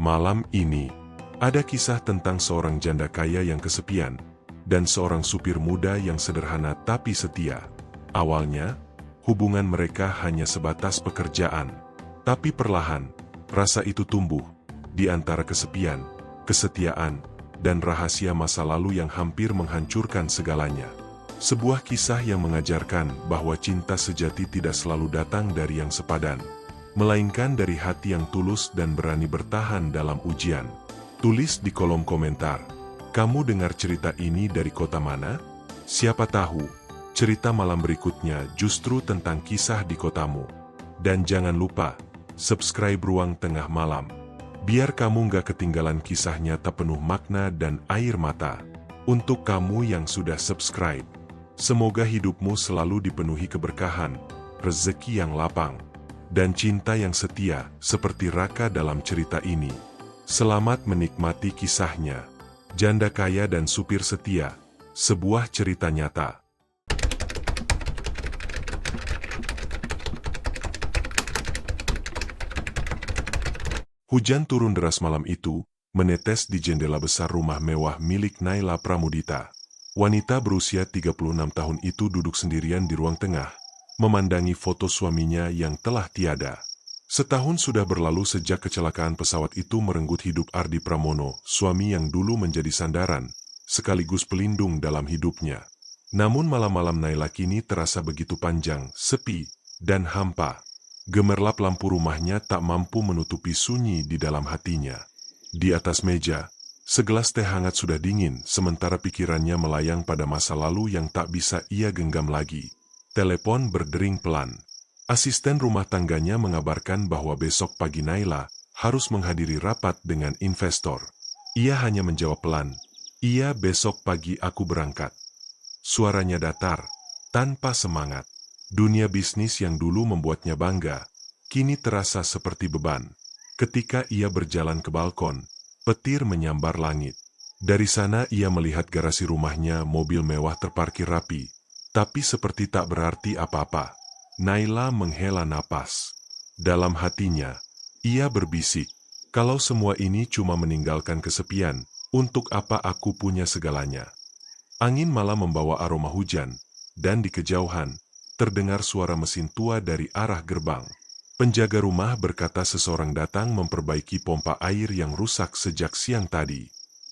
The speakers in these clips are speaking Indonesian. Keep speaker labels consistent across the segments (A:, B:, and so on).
A: Malam ini, ada kisah tentang seorang janda kaya yang kesepian, dan seorang supir muda yang sederhana tapi setia. Awalnya, hubungan mereka hanya sebatas pekerjaan. Tapi perlahan, rasa itu tumbuh, di antara kesepian, kesetiaan, dan rahasia masa lalu yang hampir menghancurkan segalanya. Sebuah kisah yang mengajarkan bahwa cinta sejati tidak selalu datang dari yang sepadan, melainkan dari hati yang tulus dan berani bertahan dalam ujian. Tulis di kolom komentar, kamu dengar cerita ini dari kota mana? Siapa tahu, cerita malam berikutnya justru tentang kisah di kotamu. Dan jangan lupa, subscribe Ruang Tengah Malam, biar kamu gak ketinggalan kisah nyata penuh makna dan air mata. Untuk kamu yang sudah subscribe, semoga hidupmu selalu dipenuhi keberkahan, rezeki yang lapang, dan cinta yang setia seperti Raka dalam cerita ini. Selamat menikmati kisahnya. Janda Kaya dan Supir Setia, sebuah cerita nyata. Hujan turun deras malam itu, menetes di jendela besar rumah mewah milik Naila Pramudita. Wanita berusia 36 tahun itu duduk sendirian di ruang tengah, memandangi foto suaminya yang telah tiada. Setahun sudah berlalu sejak kecelakaan pesawat itu merenggut hidup Ardi Pramono, suami yang dulu menjadi sandaran, sekaligus pelindung dalam hidupnya. Namun malam-malam Naila kini terasa begitu panjang, sepi, dan hampa. Gemerlap lampu rumahnya tak mampu menutupi sunyi di dalam hatinya. Di atas meja, segelas teh hangat sudah dingin, sementara pikirannya melayang pada masa lalu yang tak bisa ia genggam lagi. Telepon berdering pelan. Asisten rumah tangganya mengabarkan bahwa besok pagi Naila harus menghadiri rapat dengan investor. Ia hanya menjawab pelan, "Iya, besok pagi aku berangkat." Suaranya datar, tanpa semangat. Dunia bisnis yang dulu membuatnya bangga, kini terasa seperti beban. Ketika ia berjalan ke balkon, petir menyambar langit. Dari sana ia melihat garasi rumahnya, mobil mewah terparkir rapi. Tapi seperti tak berarti apa-apa. Naila menghela napas. Dalam hatinya, ia berbisik, kalau semua ini cuma meninggalkan kesepian, untuk apa aku punya segalanya? Angin malam membawa aroma hujan, dan di kejauhan, terdengar suara mesin tua dari arah gerbang. Penjaga rumah berkata seseorang datang memperbaiki pompa air yang rusak sejak siang tadi.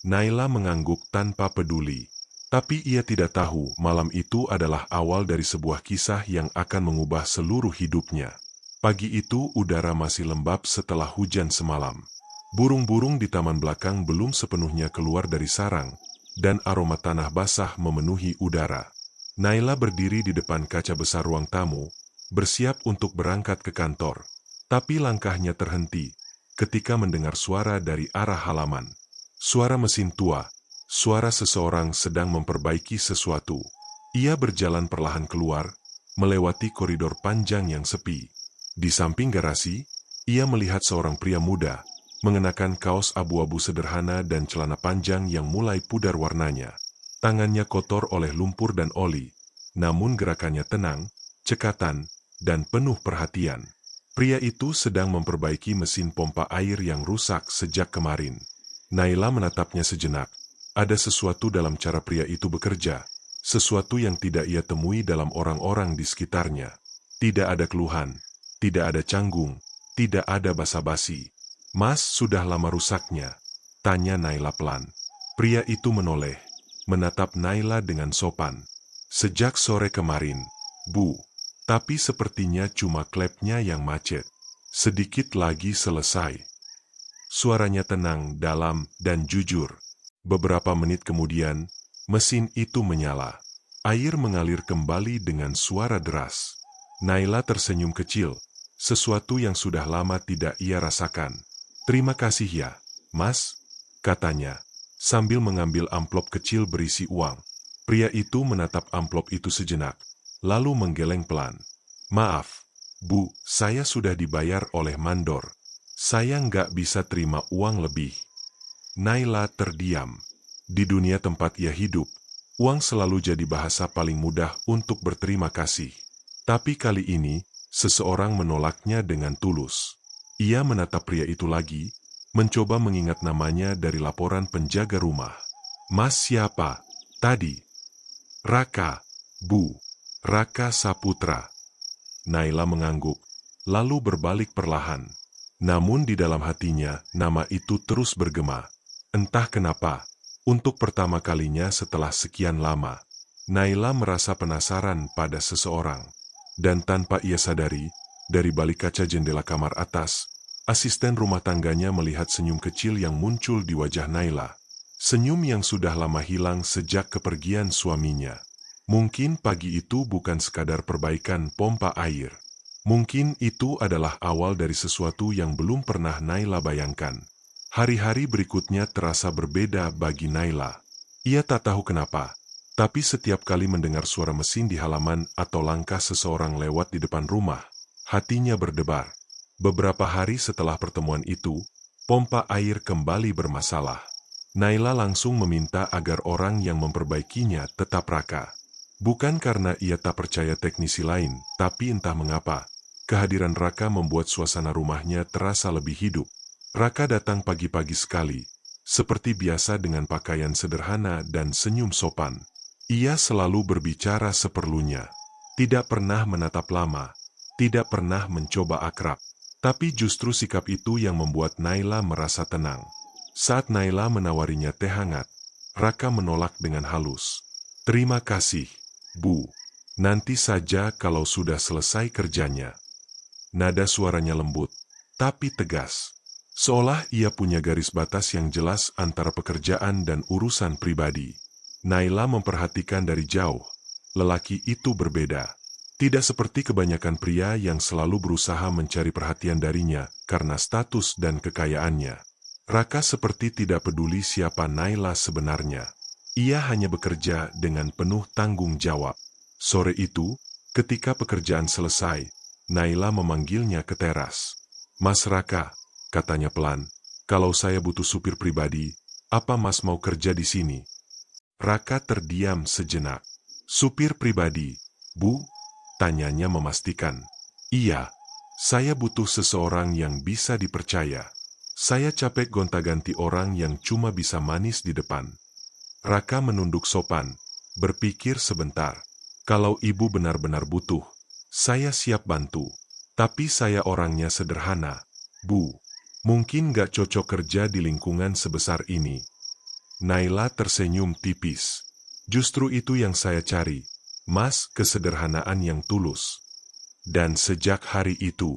A: Naila mengangguk tanpa peduli. Tapi ia tidak tahu malam itu adalah awal dari sebuah kisah yang akan mengubah seluruh hidupnya. Pagi itu udara masih lembab setelah hujan semalam. Burung-burung di taman belakang belum sepenuhnya keluar dari sarang, dan aroma tanah basah memenuhi udara. Naila berdiri di depan kaca besar ruang tamu, bersiap untuk berangkat ke kantor. Tapi langkahnya terhenti ketika mendengar suara dari arah halaman. Suara mesin tua, suara seseorang sedang memperbaiki sesuatu. Ia berjalan perlahan keluar, melewati koridor panjang yang sepi. Di samping garasi, ia melihat seorang pria muda, mengenakan kaos abu-abu sederhana dan celana panjang yang mulai pudar warnanya. Tangannya kotor oleh lumpur dan oli, namun gerakannya tenang, cekatan, dan penuh perhatian. Pria itu sedang memperbaiki mesin pompa air yang rusak sejak kemarin. Naila menatapnya sejenak. Ada sesuatu dalam cara pria itu bekerja, sesuatu yang tidak ia temui dalam orang-orang di sekitarnya. Tidak ada keluhan, tidak ada canggung, tidak ada basa-basi. "Mas, sudah lama rusaknya?" tanya Naila pelan. Pria itu menoleh, menatap Naila dengan sopan. "Sejak sore kemarin, Bu. Tapi sepertinya cuma klepnya yang macet. Sedikit lagi selesai." Suaranya tenang, dalam, dan jujur. Beberapa menit kemudian, mesin itu menyala. Air mengalir kembali dengan suara deras. Naila tersenyum kecil, sesuatu yang sudah lama tidak ia rasakan. "Terima kasih ya, Mas," katanya, sambil mengambil amplop kecil berisi uang. Pria itu menatap amplop itu sejenak, lalu menggeleng pelan. "Maaf, Bu, saya sudah dibayar oleh mandor. Saya nggak bisa terima uang lebih." Naila terdiam. Di dunia tempat ia hidup, uang selalu jadi bahasa paling mudah untuk berterima kasih. Tapi kali ini, seseorang menolaknya dengan tulus. Ia menatap pria itu lagi, mencoba mengingat namanya dari laporan penjaga rumah. "Mas siapa? Tadi?" "Raka, Bu. Raka Saputra." Naila mengangguk, lalu berbalik perlahan. Namun di dalam hatinya, nama itu terus bergema. Entah kenapa, untuk pertama kalinya setelah sekian lama, Naila merasa penasaran pada seseorang. Dan tanpa ia sadari, dari balik kaca jendela kamar atas, asisten rumah tangganya melihat senyum kecil yang muncul di wajah Naila. Senyum yang sudah lama hilang sejak kepergian suaminya. Mungkin pagi itu bukan sekadar perbaikan pompa air. Mungkin itu adalah awal dari sesuatu yang belum pernah Naila bayangkan. Hari-hari berikutnya terasa berbeda bagi Naila. Ia tak tahu kenapa, tapi setiap kali mendengar suara mesin di halaman atau langkah seseorang lewat di depan rumah, hatinya berdebar. Beberapa hari setelah pertemuan itu, pompa air kembali bermasalah. Naila langsung meminta agar orang yang memperbaikinya tetap Raka. Bukan karena ia tak percaya teknisi lain, tapi entah mengapa, kehadiran Raka membuat suasana rumahnya terasa lebih hidup. Raka datang pagi-pagi sekali, seperti biasa dengan pakaian sederhana dan senyum sopan. Ia selalu berbicara seperlunya, tidak pernah menatap lama, tidak pernah mencoba akrab. Tapi justru sikap itu yang membuat Naila merasa tenang. Saat Naila menawarinya teh hangat, Raka menolak dengan halus. "Terima kasih, Bu. Nanti saja kalau sudah selesai kerjanya." Nada suaranya lembut, tapi tegas. Seolah ia punya garis batas yang jelas antara pekerjaan dan urusan pribadi. Naila memperhatikan dari jauh. Lelaki itu berbeda. Tidak seperti kebanyakan pria yang selalu berusaha mencari perhatian darinya karena status dan kekayaannya. Raka seperti tidak peduli siapa Naila sebenarnya. Ia hanya bekerja dengan penuh tanggung jawab. Sore itu, ketika pekerjaan selesai, Naila memanggilnya ke teras. "Mas Raka," katanya pelan, "kalau saya butuh supir pribadi, apa Mas mau kerja di sini?" Raka terdiam sejenak. "Supir pribadi, Bu?" tanyanya memastikan. "Iya, saya butuh seseorang yang bisa dipercaya. Saya capek gonta-ganti orang yang cuma bisa manis di depan." Raka menunduk sopan, berpikir sebentar. "Kalau ibu benar-benar butuh, saya siap bantu. Tapi saya orangnya sederhana, Bu. Mungkin gak cocok kerja di lingkungan sebesar ini." Naila tersenyum tipis. "Justru itu yang saya cari, Mas, kesederhanaan yang tulus." Dan sejak hari itu,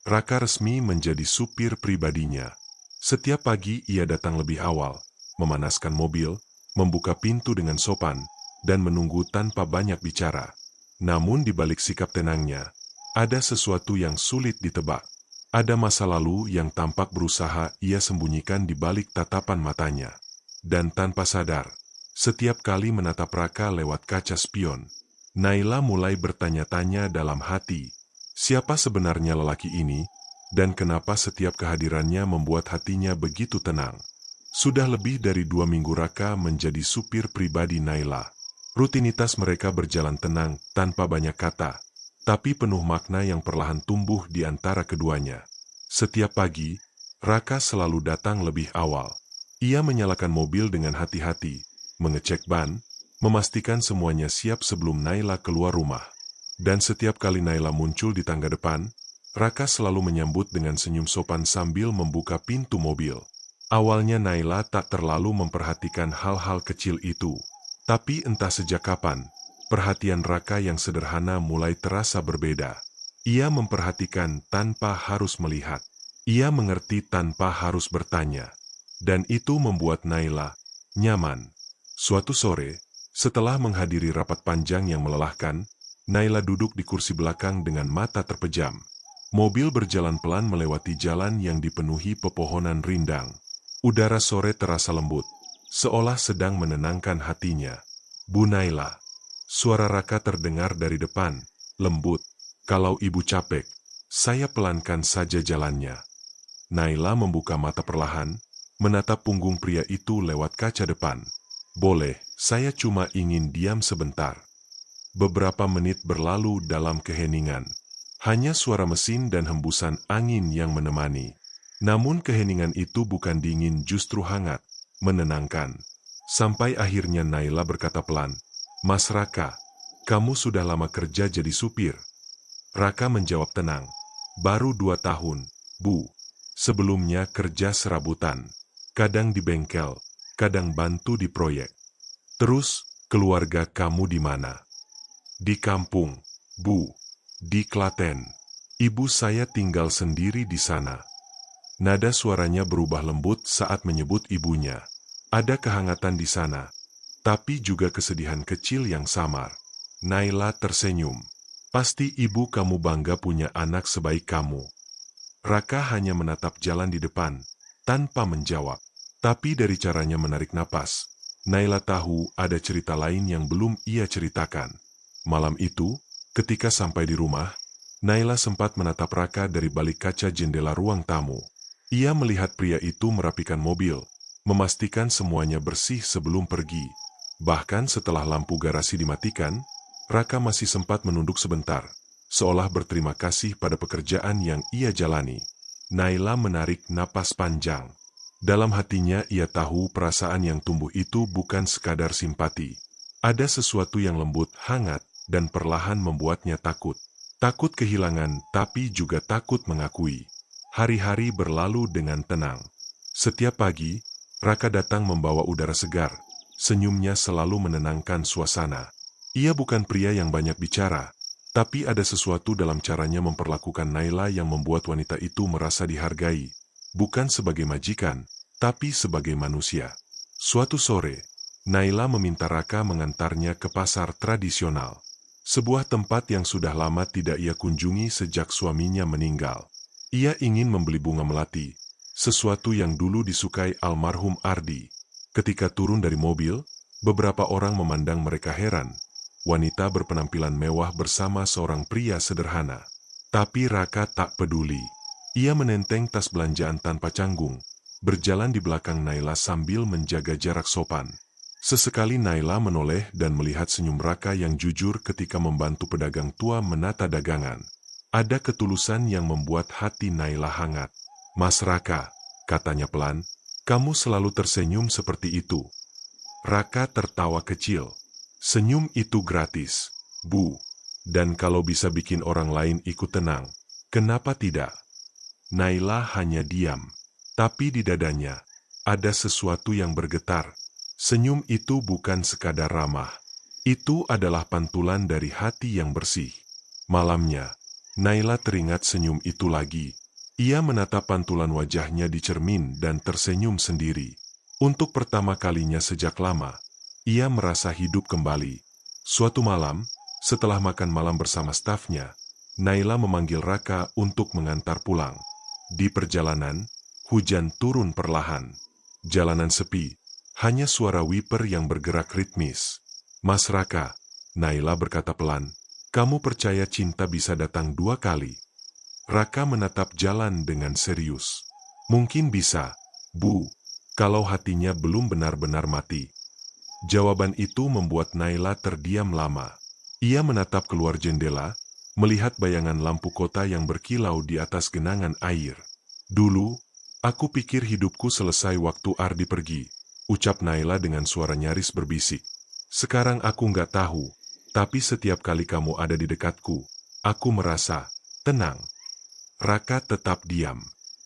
A: Raka resmi menjadi supir pribadinya. Setiap pagi ia datang lebih awal, memanaskan mobil, membuka pintu dengan sopan, dan menunggu tanpa banyak bicara. Namun di balik sikap tenangnya, ada sesuatu yang sulit ditebak. Ada masa lalu yang tampak berusaha ia sembunyikan di balik tatapan matanya. Dan tanpa sadar, setiap kali menatap Raka lewat kaca spion, Naila mulai bertanya-tanya dalam hati, siapa sebenarnya lelaki ini, dan kenapa setiap kehadirannya membuat hatinya begitu tenang. Sudah lebih dari 2 minggu Raka menjadi supir pribadi Naila. Rutinitas mereka berjalan tenang, tanpa banyak kata, tapi penuh makna yang perlahan tumbuh di antara keduanya. Setiap pagi, Raka selalu datang lebih awal. Ia menyalakan mobil dengan hati-hati, mengecek ban, memastikan semuanya siap sebelum Naila keluar rumah. Dan setiap kali Naila muncul di tangga depan, Raka selalu menyambut dengan senyum sopan sambil membuka pintu mobil. Awalnya Naila tak terlalu memperhatikan hal-hal kecil itu. Tapi entah sejak kapan, perhatian Raka yang sederhana mulai terasa berbeda. Ia memperhatikan tanpa harus melihat. Ia mengerti tanpa harus bertanya. Dan itu membuat Naila nyaman. Suatu sore, setelah menghadiri rapat panjang yang melelahkan, Naila duduk di kursi belakang dengan mata terpejam. Mobil berjalan pelan melewati jalan yang dipenuhi pepohonan rindang. Udara sore terasa lembut, seolah sedang menenangkan hatinya. "Bu Naila." Suara Raka terdengar dari depan, lembut. "Kalau ibu capek, saya pelankan saja jalannya." Naila membuka mata perlahan, menatap punggung pria itu lewat kaca depan. "Boleh, saya cuma ingin diam sebentar." Beberapa menit berlalu dalam keheningan. Hanya suara mesin dan hembusan angin yang menemani. Namun keheningan itu bukan dingin, justru hangat, menenangkan. Sampai akhirnya Naila berkata pelan, "Mas Raka, kamu sudah lama kerja jadi supir?" Raka menjawab tenang, "Baru 2 tahun, Bu. Sebelumnya kerja serabutan. Kadang di bengkel, kadang bantu di proyek." "Terus, keluarga kamu di mana?" "Di kampung, Bu. Di Klaten. Ibu saya tinggal sendiri di sana." Nada suaranya berubah lembut saat menyebut ibunya. Ada kehangatan di sana, tapi juga kesedihan kecil yang samar. Naila tersenyum. "Pasti ibu kamu bangga punya anak sebaik kamu." Raka hanya menatap jalan di depan, tanpa menjawab. Tapi dari caranya menarik napas, Naila tahu ada cerita lain yang belum ia ceritakan. Malam itu, ketika sampai di rumah, Naila sempat menatap Raka dari balik kaca jendela ruang tamu. Ia melihat pria itu merapikan mobil, memastikan semuanya bersih sebelum pergi. Bahkan setelah lampu garasi dimatikan, Raka masih sempat menunduk sebentar, seolah berterima kasih pada pekerjaan yang ia jalani. Naila menarik napas panjang. Dalam hatinya ia tahu perasaan yang tumbuh itu bukan sekadar simpati. Ada sesuatu yang lembut, hangat, dan perlahan membuatnya takut. Takut kehilangan, tapi juga takut mengakui. Hari-hari berlalu dengan tenang. Setiap pagi, Raka datang membawa udara segar. Senyumnya selalu menenangkan suasana. Ia bukan pria yang banyak bicara, tapi ada sesuatu dalam caranya memperlakukan Naila yang membuat wanita itu merasa dihargai. Bukan sebagai majikan, tapi sebagai manusia. Suatu sore, Naila meminta Raka mengantarnya ke pasar tradisional. Sebuah tempat yang sudah lama tidak ia kunjungi sejak suaminya meninggal. Ia ingin membeli bunga melati, sesuatu yang dulu disukai almarhum Ardi. Ketika turun dari mobil, beberapa orang memandang mereka heran. Wanita berpenampilan mewah bersama seorang pria sederhana. Tapi Raka tak peduli. Ia menenteng tas belanjaan tanpa canggung, berjalan di belakang Naila sambil menjaga jarak sopan. Sesekali Naila menoleh dan melihat senyum Raka yang jujur ketika membantu pedagang tua menata dagangan. Ada ketulusan yang membuat hati Naila hangat. "Mas Raka," katanya pelan, "kamu selalu tersenyum seperti itu." Raka tertawa kecil. "Senyum itu gratis, Bu. Dan kalau bisa bikin orang lain ikut tenang, kenapa tidak?" Naila hanya diam. Tapi di dadanya, ada sesuatu yang bergetar. Senyum itu bukan sekadar ramah. Itu adalah pantulan dari hati yang bersih. Malamnya, Naila teringat senyum itu lagi. Ia menatap pantulan wajahnya di cermin dan tersenyum sendiri. Untuk pertama kalinya sejak lama, ia merasa hidup kembali. Suatu malam, setelah makan malam bersama stafnya, Naila memanggil Raka untuk mengantar pulang. Di perjalanan, hujan turun perlahan. Jalanan sepi, hanya suara wiper yang bergerak ritmis. "Mas Raka," Naila berkata pelan, "kamu percaya cinta bisa datang 2 kali?" Raka menatap jalan dengan serius. "Mungkin bisa, Bu, kalau hatinya belum benar-benar mati." Jawaban itu membuat Naila terdiam lama. Ia menatap keluar jendela, melihat bayangan lampu kota yang berkilau di atas genangan air. "Dulu, aku pikir hidupku selesai waktu Ardi pergi," ucap Naila dengan suara nyaris berbisik. "Sekarang aku nggak tahu, tapi setiap kali kamu ada di dekatku, aku merasa tenang." Raka tetap diam.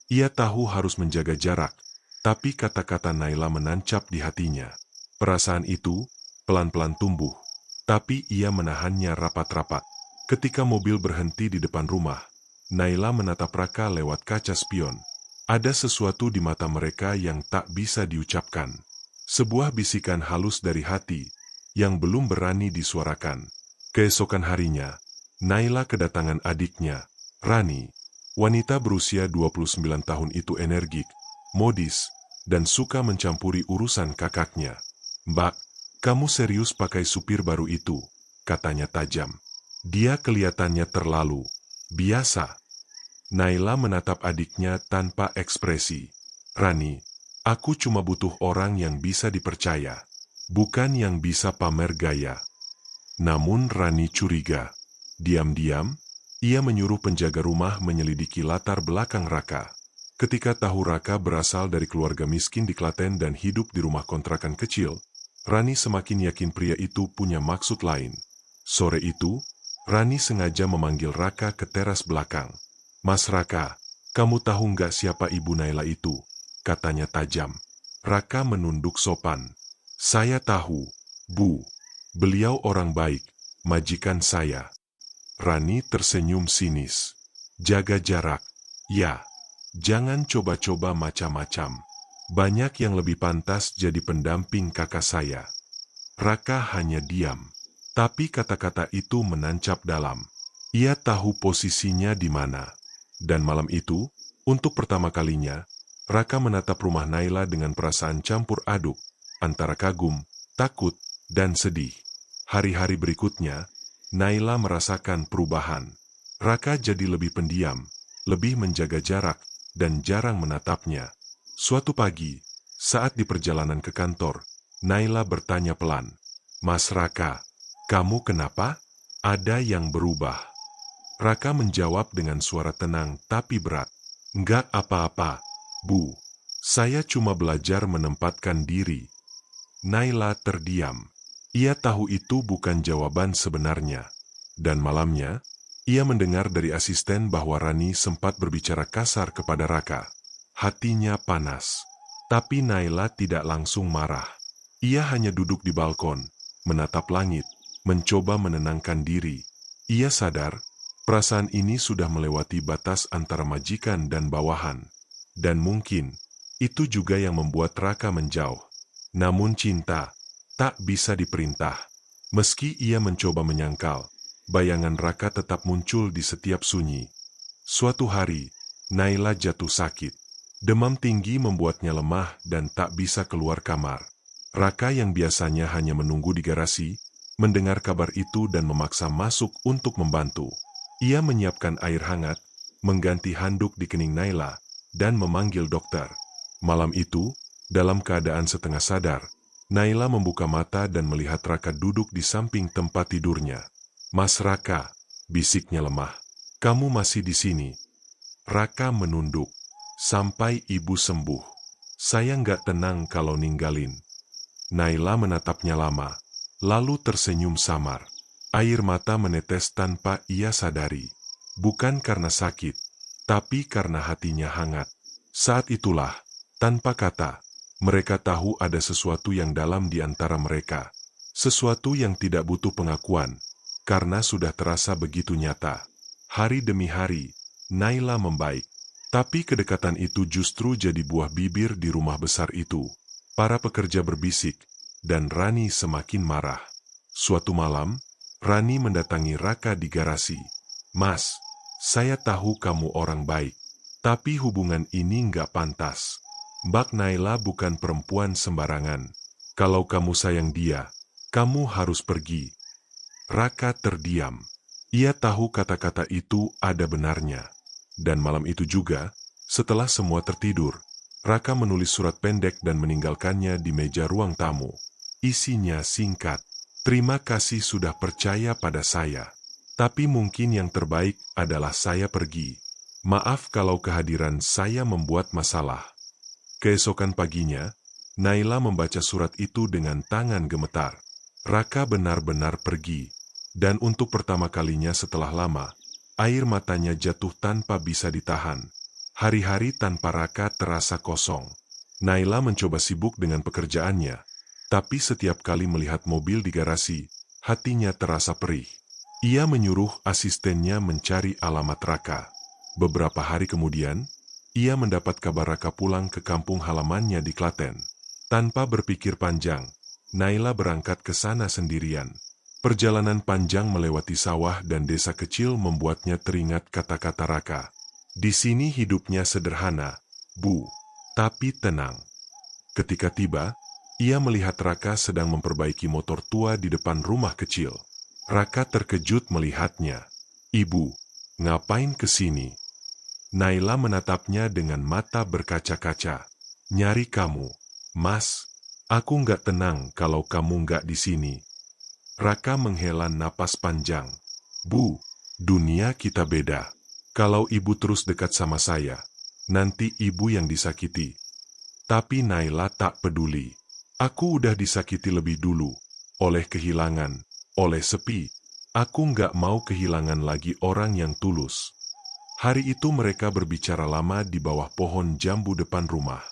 A: Ia tahu harus menjaga jarak, tapi kata-kata Naila menancap di hatinya. Perasaan itu pelan-pelan tumbuh, tapi ia menahannya rapat-rapat. Ketika mobil berhenti di depan rumah, Naila menatap Raka lewat kaca spion. Ada sesuatu di mata mereka yang tak bisa diucapkan. Sebuah bisikan halus dari hati, yang belum berani disuarakan. Keesokan harinya, Naila kedatangan adiknya, Rani. Wanita berusia 29 tahun itu energik, modis, dan suka mencampuri urusan kakaknya. "Mbak, kamu serius pakai supir baru itu?" katanya tajam. "Dia kelihatannya terlalu biasa." Naila menatap adiknya tanpa ekspresi. "Rani, aku cuma butuh orang yang bisa dipercaya, bukan yang bisa pamer gaya." Namun Rani curiga. Diam-diam, ia menyuruh penjaga rumah menyelidiki latar belakang Raka. Ketika tahu Raka berasal dari keluarga miskin di Klaten dan hidup di rumah kontrakan kecil, Rani semakin yakin pria itu punya maksud lain. Sore itu, Rani sengaja memanggil Raka ke teras belakang. "Mas Raka, kamu tahu nggak siapa Ibu Naila itu?" katanya tajam. Raka menunduk sopan. "Saya tahu, Bu. Beliau orang baik, majikan saya." Rani tersenyum sinis. "Jaga jarak. Ya. Jangan coba-coba macam-macam. Banyak yang lebih pantas jadi pendamping kakak saya." Raka hanya diam. Tapi kata-kata itu menancap dalam. Ia tahu posisinya di mana. Dan malam itu, untuk pertama kalinya, Raka menatap rumah Naila dengan perasaan campur aduk, antara kagum, takut, dan sedih. Hari-hari berikutnya, Naila merasakan perubahan. Raka jadi lebih pendiam, lebih menjaga jarak, dan jarang menatapnya. Suatu pagi, saat di perjalanan ke kantor, Naila bertanya pelan, "Mas Raka, kamu kenapa? Ada yang berubah?" Raka menjawab dengan suara tenang tapi berat, "Enggak apa-apa, Bu. Saya cuma belajar menempatkan diri." Naila terdiam. Ia tahu itu bukan jawaban sebenarnya. Dan malamnya, ia mendengar dari asisten bahwa Rani sempat berbicara kasar kepada Raka. Hatinya panas. Tapi Naila tidak langsung marah. Ia hanya duduk di balkon, menatap langit, mencoba menenangkan diri. Ia sadar, perasaan ini sudah melewati batas antara majikan dan bawahan. Dan mungkin, itu juga yang membuat Raka menjauh. Namun cinta tak bisa diperintah. Meski ia mencoba menyangkal, bayangan Raka tetap muncul di setiap sunyi. Suatu hari, Naila jatuh sakit. Demam tinggi membuatnya lemah dan tak bisa keluar kamar. Raka yang biasanya hanya menunggu di garasi, mendengar kabar itu dan memaksa masuk untuk membantu. Ia menyiapkan air hangat, mengganti handuk di kening Naila, dan memanggil dokter. Malam itu, dalam keadaan setengah sadar, Naila membuka mata dan melihat Raka duduk di samping tempat tidurnya. "Mas Raka," bisiknya lemah, "kamu masih di sini?" Raka menunduk. "Sampai ibu sembuh. Saya nggak tenang kalau ninggalin." Naila menatapnya lama, lalu tersenyum samar. Air mata menetes tanpa ia sadari. Bukan karena sakit, tapi karena hatinya hangat. Saat itulah, tanpa kata, mereka tahu ada sesuatu yang dalam di antara mereka. Sesuatu yang tidak butuh pengakuan, karena sudah terasa begitu nyata. Hari demi hari, Naila membaik. Tapi kedekatan itu justru jadi buah bibir di rumah besar itu. Para pekerja berbisik, dan Rani semakin marah. Suatu malam, Rani mendatangi Raka di garasi. "Mas, saya tahu kamu orang baik, tapi hubungan ini nggak pantas. Mbak Naila bukan perempuan sembarangan. Kalau kamu sayang dia, kamu harus pergi." Raka terdiam. Ia tahu kata-kata itu ada benarnya. Dan malam itu juga, setelah semua tertidur, Raka menulis surat pendek dan meninggalkannya di meja ruang tamu. Isinya singkat, "Terima kasih sudah percaya pada saya. Tapi mungkin yang terbaik adalah saya pergi. Maaf kalau kehadiran saya membuat masalah." Keesokan paginya, Naila membaca surat itu dengan tangan gemetar. Raka benar-benar pergi. Dan untuk pertama kalinya setelah lama, air matanya jatuh tanpa bisa ditahan. Hari-hari tanpa Raka terasa kosong. Naila mencoba sibuk dengan pekerjaannya, tapi setiap kali melihat mobil di garasi, hatinya terasa perih. Ia menyuruh asistennya mencari alamat Raka. Beberapa hari kemudian, ia mendapat kabar Raka pulang ke kampung halamannya di Klaten. Tanpa berpikir panjang, Naila berangkat ke sana sendirian. Perjalanan panjang melewati sawah dan desa kecil membuatnya teringat kata-kata Raka. "Di sini hidupnya sederhana, Bu, tapi tenang." Ketika tiba, ia melihat Raka sedang memperbaiki motor tua di depan rumah kecil. Raka terkejut melihatnya. "Ibu, ngapain ke sini?" Naila menatapnya dengan mata berkaca-kaca. "Nyari kamu, Mas. Aku nggak tenang kalau kamu nggak di sini." Raka menghela napas panjang. "Bu, dunia kita beda. Kalau ibu terus dekat sama saya, nanti ibu yang disakiti. Tapi Naila tak peduli. Aku udah disakiti lebih dulu, oleh kehilangan, oleh sepi. Aku nggak mau kehilangan lagi orang yang tulus. Hari itu mereka berbicara lama di bawah pohon jambu depan rumah.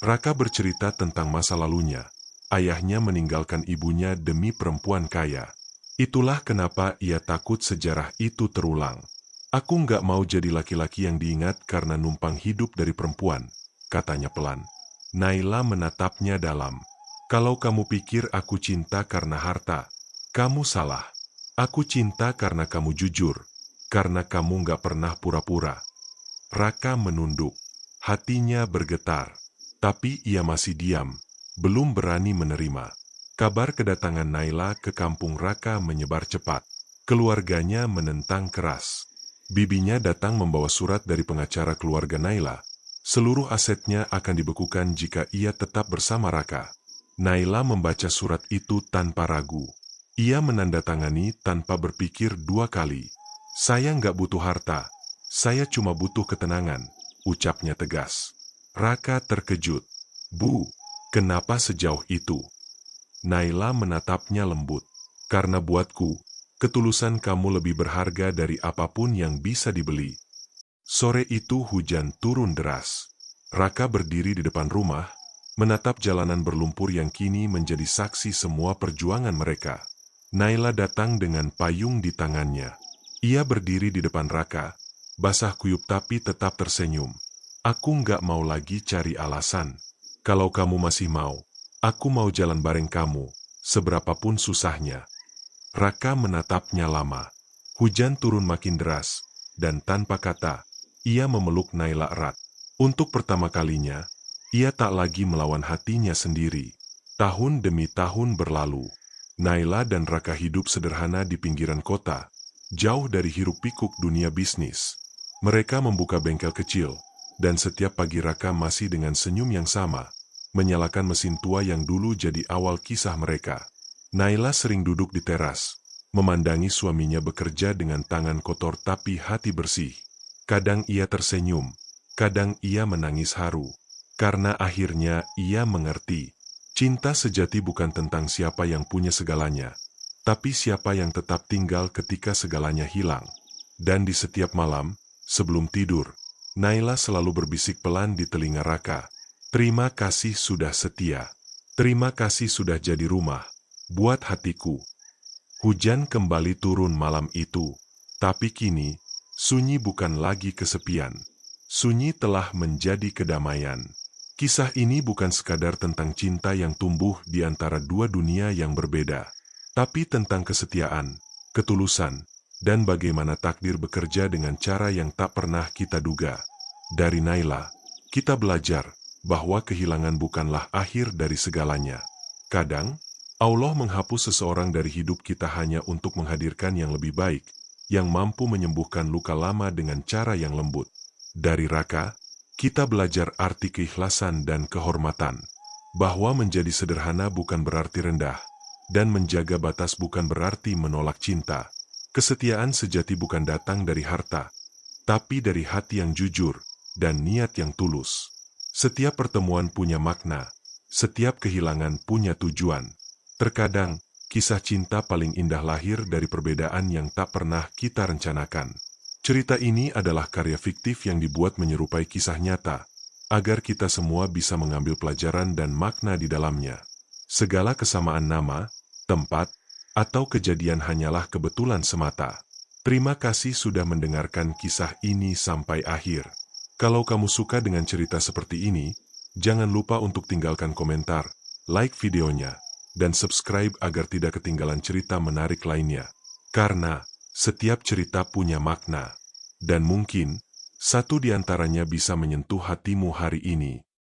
A: Raka bercerita tentang masa lalunya. Ayahnya meninggalkan ibunya demi perempuan kaya. Itulah kenapa ia takut sejarah itu terulang. Aku nggak mau jadi laki-laki yang diingat karena numpang hidup dari perempuan, katanya pelan. Naila menatapnya dalam. Kalau kamu pikir aku cinta karena harta, kamu salah. Aku cinta karena kamu jujur, karena kamu nggak pernah pura-pura. Raka menunduk. Hatinya bergetar. Tapi ia masih diam, belum berani menerima. Kabar kedatangan Naila ke kampung Raka menyebar cepat. Keluarganya menentang keras. Bibinya datang membawa surat dari pengacara keluarga Naila. Seluruh asetnya akan dibekukan jika ia tetap bersama Raka. Naila membaca surat itu tanpa ragu. Ia menandatangani tanpa berpikir dua kali. Saya nggak butuh harta, saya cuma butuh ketenangan, ucapnya tegas. Raka terkejut. Bu, kenapa sejauh itu? Naila menatapnya lembut. Karena buatku, ketulusan kamu lebih berharga dari apapun yang bisa dibeli. Sore itu hujan turun deras. Raka berdiri di depan rumah, menatap jalanan berlumpur yang kini menjadi saksi semua perjuangan mereka. Naila datang dengan payung di tangannya. Ia berdiri di depan Raka, basah kuyup tapi tetap tersenyum. Aku nggak mau lagi cari alasan. Kalau kamu masih mau, aku mau jalan bareng kamu, seberapapun susahnya. Raka menatapnya lama. Hujan turun makin deras, dan tanpa kata, ia memeluk Naila erat. Untuk pertama kalinya, ia tak lagi melawan hatinya sendiri. Tahun demi tahun berlalu. Naila dan Raka hidup sederhana di pinggiran kota, jauh dari hiruk-pikuk dunia bisnis. Mereka membuka bengkel kecil, dan setiap pagi Raka masih dengan senyum yang sama, menyalakan mesin tua yang dulu jadi awal kisah mereka. Naila sering duduk di teras, memandangi suaminya bekerja dengan tangan kotor tapi hati bersih. Kadang ia tersenyum, kadang ia menangis haru, karena akhirnya ia mengerti. Cinta sejati bukan tentang siapa yang punya segalanya, tapi siapa yang tetap tinggal ketika segalanya hilang. Dan di setiap malam, sebelum tidur, Naila selalu berbisik pelan di telinga Raka. Terima kasih sudah setia. Terima kasih sudah jadi rumah buat hatiku. Hujan kembali turun malam itu, tapi kini, sunyi bukan lagi kesepian. Sunyi telah menjadi kedamaian. Kisah ini bukan sekadar tentang cinta yang tumbuh di antara dua dunia yang berbeda, tapi tentang kesetiaan, ketulusan, dan bagaimana takdir bekerja dengan cara yang tak pernah kita duga. Dari Naila, kita belajar bahwa kehilangan bukanlah akhir dari segalanya. Kadang, Allah menghapus seseorang dari hidup kita hanya untuk menghadirkan yang lebih baik, yang mampu menyembuhkan luka lama dengan cara yang lembut. Dari Raka, kita belajar arti keikhlasan dan kehormatan, bahwa menjadi sederhana bukan berarti rendah, dan menjaga batas bukan berarti menolak cinta. Kesetiaan sejati bukan datang dari harta, tapi dari hati yang jujur dan niat yang tulus. Setiap pertemuan punya makna, setiap kehilangan punya tujuan. Terkadang, kisah cinta paling indah lahir dari perbedaan yang tak pernah kita rencanakan. Cerita ini adalah karya fiktif yang dibuat menyerupai kisah nyata, agar kita semua bisa mengambil pelajaran dan makna di dalamnya. Segala kesamaan nama, tempat, atau kejadian hanyalah kebetulan semata. Terima kasih sudah mendengarkan kisah ini sampai akhir. Kalau kamu suka dengan cerita seperti ini, jangan lupa untuk tinggalkan komentar, like videonya, dan subscribe agar tidak ketinggalan cerita menarik lainnya. Karena setiap cerita punya makna, dan mungkin satu di antaranya bisa menyentuh hatimu hari ini.